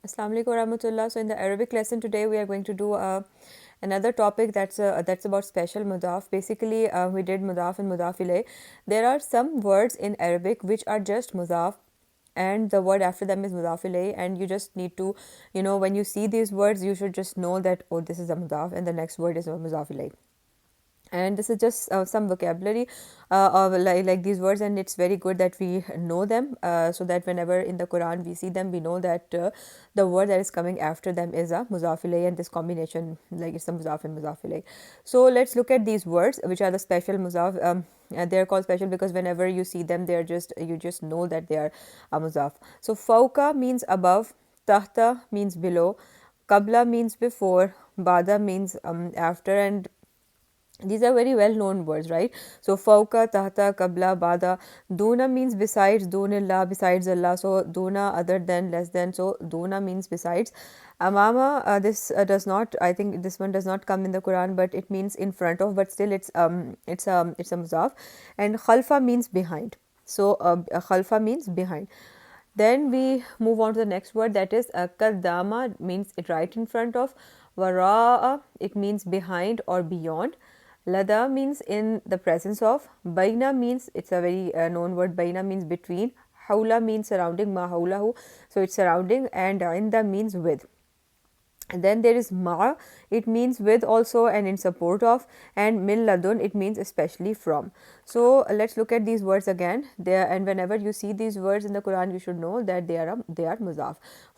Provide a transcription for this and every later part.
Assalamu alaikum warahmatullah. So in the Arabic lesson today, we are going to do another topic that's about special mudaf. Basically, we did mudaf and mudaf ilayh. There are some words in Arabic which are just mudaf, and the word after them is mudaf ilayh, and you just need to, when you see these words, you should just know that, oh, this is a mudaf, and the next word is a mudaf ilayh. And this is just some vocabulary of like these words, and it's very good that we know them, so that whenever in the Quran we see them, we know that the word that is coming after them is a mudaf ilayh, and this combination, like, it's a mudaf and mudaf ilayh. So let's look at these words which are the special mudaf. They're called special because whenever you see them, they're just, you just know that they are a mudaf. So fauka means above, tahta means below, qabla means before, bada means after, and these are very well known words, right? So fauka, tahta, qabla, bada. Duna means besides, dunillah, besides Allah. So duna, other than, less than. So duna means besides. Amama, this does not, I think this one does not come in the Quran, but it means in front of, but still it's a muzaf. And khalfa means behind. So khalfa means behind. Then we move on to the next word, that is kadama, means it right in front of. Wara'a, it means behind or beyond. Lada means in the presence of. Baina means, it's a very known word, baina means between. Hawla means surrounding, ma hawlahu, so it's surrounding, and inda means with. And then there is ma, it means with also and in support of, and min ladun, it means especially from. So let's look at these words again there, and whenever you see these words in the Quran, you should know that they are muzaf.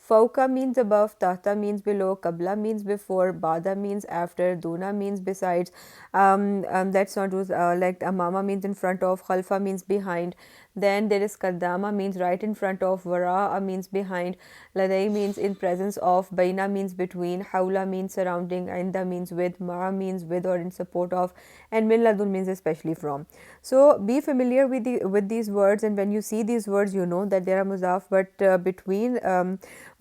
Fauka means above, tahta means below, qabla means before, bada means after, duna means besides. That's not like amama means in front of, khalfa means behind. Then there is kadama, means right in front of, wara'a means behind, ladai means in presence of, baina means between, hawla means surrounding, inda means with, ma means with or in support of, and min ladun means especially from. So be familiar with these words, and when you see these words, you know that they are muzaf.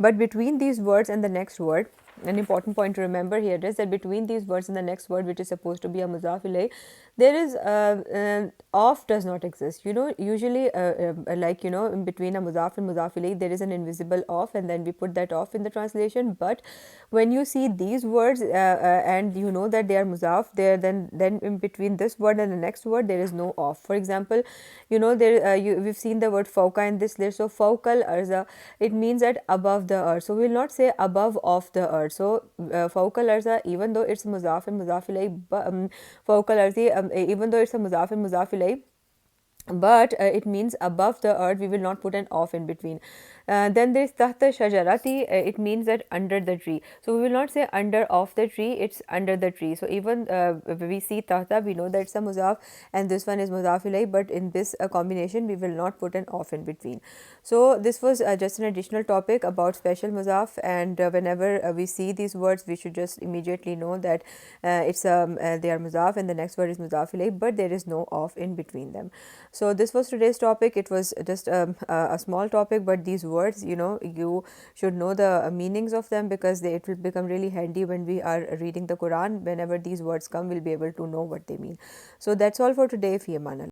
But between these words and the next word, an important point to remember here is that between these words and the next word, which is supposed to be a muzaf ilayh, there is of does not exist. Usually, like, in between a muzaf and muzaf ilayh, there is an invisible of, and then we put that off in the translation. But when you see these words, and you know that they are muzaf, there then in between this word and the next word, there is no of. For example, we've seen the word fauka in this list. So faukal arza, it means that above the earth. So we will not say above of the earth. So faukal arza, even though it's muzaf and muzaf ilayh, faukal arzi, even though it's a muzaf and muzaf ilayh, but it means above the earth, we will not put an off in between. Then there is tahta shajarati, it means that under the tree. So we will not say under of the tree, it's under the tree. So even if we see tahta, we know that it's a muzaf, and this one is muzaf ilayh, but in this combination, we will not put an off in between. So this was just an additional topic about special muzaf, and whenever we see these words, we should just immediately know that they are muzaf, and the next word is muzaf ilayh, but there is no off in between them. So this was today's topic. It was just a small topic, but these words, you should know the meanings of them, because it will become really handy when we are reading the Quran. Whenever these words come, we'll be able to know what they mean. So that's all for today. Fi aman Allah.